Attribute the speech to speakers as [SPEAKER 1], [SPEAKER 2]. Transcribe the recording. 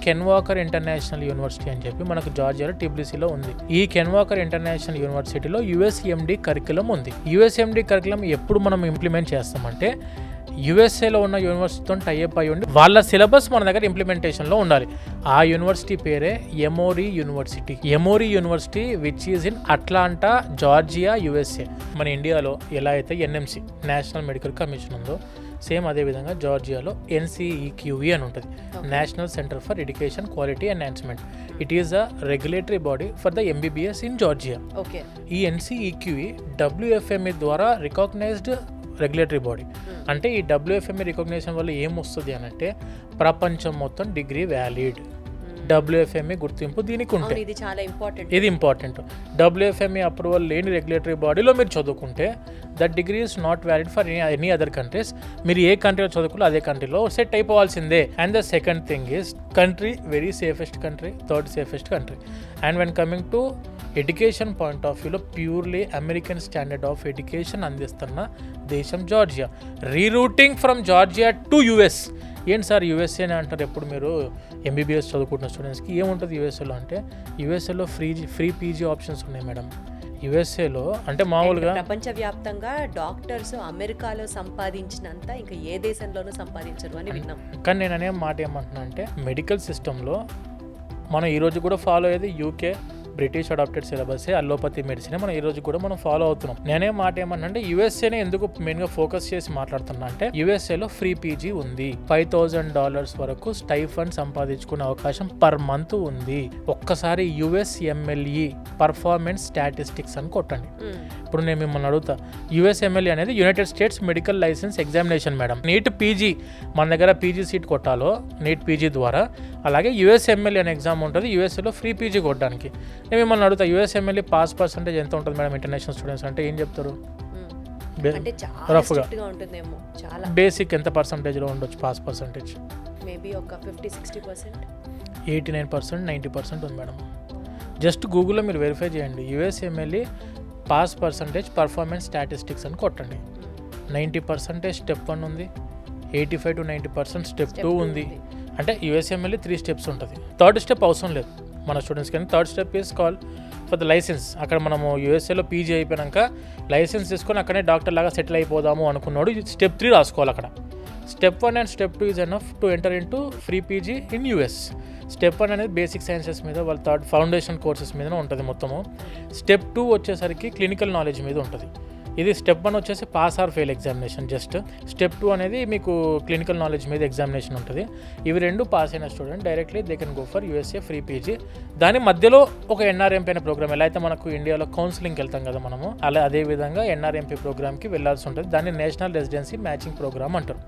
[SPEAKER 1] Can walker international university అని చెప్పి మనకు జార్జియాలో టిబ్లిసీలో ఉంది. ఈ కెన్ వాకర్ ఇంటర్నేషనల్ యూనివర్సిటీలో యుఎస్ఎండి కరికులం ఉంది. యుఎస్ఎండి కరికులం ఎప్పుడు మనం ఇంప్లిమెంట్ చేస్తామంటే యుఎస్ఏలో ఉన్న యూనివర్సిటీతో టైఅప్ అయి ఉండి వాళ్ళ సిలబస్ మన దగ్గర ఇంప్లిమెంటేషన్లో ఉండాలి. ఆ యూనివర్సిటీ పేరే Emory university. Emory university which is in Atlanta, Georgia, USA. మన ఇండియాలో ఎలా అయితే ఎన్ఎంసి నేషనల్ మెడికల్ కమిషన్ ఉందో సేమ్ అదేవిధంగా జార్జియాలో NCEQE అని ఉంటుంది, national centre for education quality enhancement. It is a regulatory body for the MBBS in Georgia. ఈ NCEQE WFME ద్వారా రికగ్నైజ్డ్ రెగ్యులేటరీ బాడీ. అంటే ఈ WFME రికగ్నేషన్ వల్ల ఏం వస్తుంది అని అంటే ప్రపంచం మొత్తం డిగ్రీ వ్యాలిడ్. WFME గుర్తింపు దీనికి ఉంటే ఇది ఇంపార్టెంట్. WFME అప్రూవల్ లేని రెగ్యులేటరీ బాడీలో మీరు చదువుకుంటే that degree is not valid for any other countries. మీరు ఏ కంట్రీలో చదువుకుంటే అదే కంట్రీలో సెట్ అయిపోవాల్సిందే. And the second thing is country very safest country, third safest country. And when coming to education point of వ్యూలో purely American standard of education అందిస్తున్న దేశం Georgia. Rerouting from Georgia to US. ఏంటి sir USA అని అంటారు ఎప్పుడు మీరు MBBS చదువుకుంటున్న స్టూడెంట్స్కి? ఏముంటుంది యుఎస్ఏలో అంటే యుఎస్ఏలో ఫ్రీ PG ఆప్షన్స్ ఉన్నాయి మేడం. యుఎస్ఏలో అంటే మామూలుగా
[SPEAKER 2] ప్రపంచవ్యాప్తంగా డాక్టర్స్ అమెరికాలో సంపాదించినంత ఇంకా ఏ దేశంలోనూ సంపాదించరు అని విన్నాం.
[SPEAKER 1] కానీ నేను అనే మాట ఏమంటున్నా అంటే మెడికల్ సిస్టంలో మనం ఈరోజు కూడా ఫాలో అయ్యేది UK British adapted syllabus allopathy medicine మనం ఈ రోజు కూడా మనం ఫాలో అవుతున్నాం. నేనే మాట ఏమన్నంటే యుఎస్ఏనే ఎందుకు మెయిన్గా ఫోకస్ చేసి మాట్లాడుతున్నా అంటే యుఎస్ఏలో ఫ్రీ PG ఉంది. $5,000 వరకు స్టైఫండ్ సంపాదించుకునే అవకాశం పర్ మంత్ ఉంది. ఒక్కసారి USMLE పర్ఫార్మెన్స్ స్టాటిస్టిక్స్ అని కొట్టండి. ఇప్పుడు నేను మిమ్మల్ని అడుగుతా, USMLE అనేది United States medical license examination madam. NEET PG మన దగ్గర PG సీట్ కొట్టాలో నీట్ PG ద్వారా, అలాగే USMLE అనే ఎగ్జామ్ ఉంటుంది యుఎస్ఏలో ఫ్రీ PG కొట్టడానికి. నేను మిమ్మల్ని అడుగుతా USMLE పాస్ పర్సెంటేజ్ ఎంత ఉంటుంది మేడం ఇంటర్నేషనల్ స్టూడెంట్స్ అంటే ఏం చెప్తారు? రఫ్గా బేసిక్ ఎంత పర్సంటేజ్లో ఉండొచ్చు పాస్ పర్సంటేజ్?
[SPEAKER 2] మేబీ ఒక 50-60%,
[SPEAKER 1] 89%, 90% ఉంది మేడం. జస్ట్ గూగుల్లో మీరు వెరిఫై చేయండి USMLE pass percentage performance statistics అని కొట్టండి. 90% స్టెప్ 1 ఉంది, 85 to 90% స్టెప్ 2 ఉంది. అంటే USMLE 3 స్టెప్స్ ఉంటుంది. థర్డ్ స్టెప్ అవసరం లేదు మన స్టూడెంట్స్ కానీ. Third step is call for the license. అక్కడ మనము USAలో PG అయిపోయాక లైసెన్స్ తీసుకొని అక్కడే డాక్టర్ లాగా సెటిల్ అయిపోదాము అనుకున్నాడు స్టెప్ 3 రాసుకోవాలి అక్కడ. Step 1 and step 2 is enough to enter in to free PG in US. Step 1 అనేది బేసిక్ సైన్సెస్ మీద, వాళ్ళ థర్డ్ ఫౌండేషన్ కోర్సెస్ మీద ఉంటుంది మొత్తము. స్టెప్ 2 వచ్చేసరికి క్లినికల్ నాలెడ్జ్ మీద ఉంటుంది. ఇది స్టెప్ 1 వచ్చేసి pass or fail examination just. Step 2 అనేది మీకు క్లినికల్ నాలెడ్జ్ మీద ఎగ్జామినేషన్ ఉంటుంది. ఇవి రెండు పాస్ అయిన student directly they can go for USA free PG. దాని మధ్యలో ఒక NRMP అనే ప్రోగ్రామ్, ఎలా అయితే మనకు ఇండియాలో కౌన్సిలింగ్కి వెళ్తాం కదా మనము, అలా అదే విధంగా NRMP ప్రోగ్రామ్కి వెళ్ళాల్సి ఉంటుంది. దాన్ని నేషనల్ రెసిడెన్సీ మ్యాచింగ్ ప్రోగ్రామ్ అంటారు.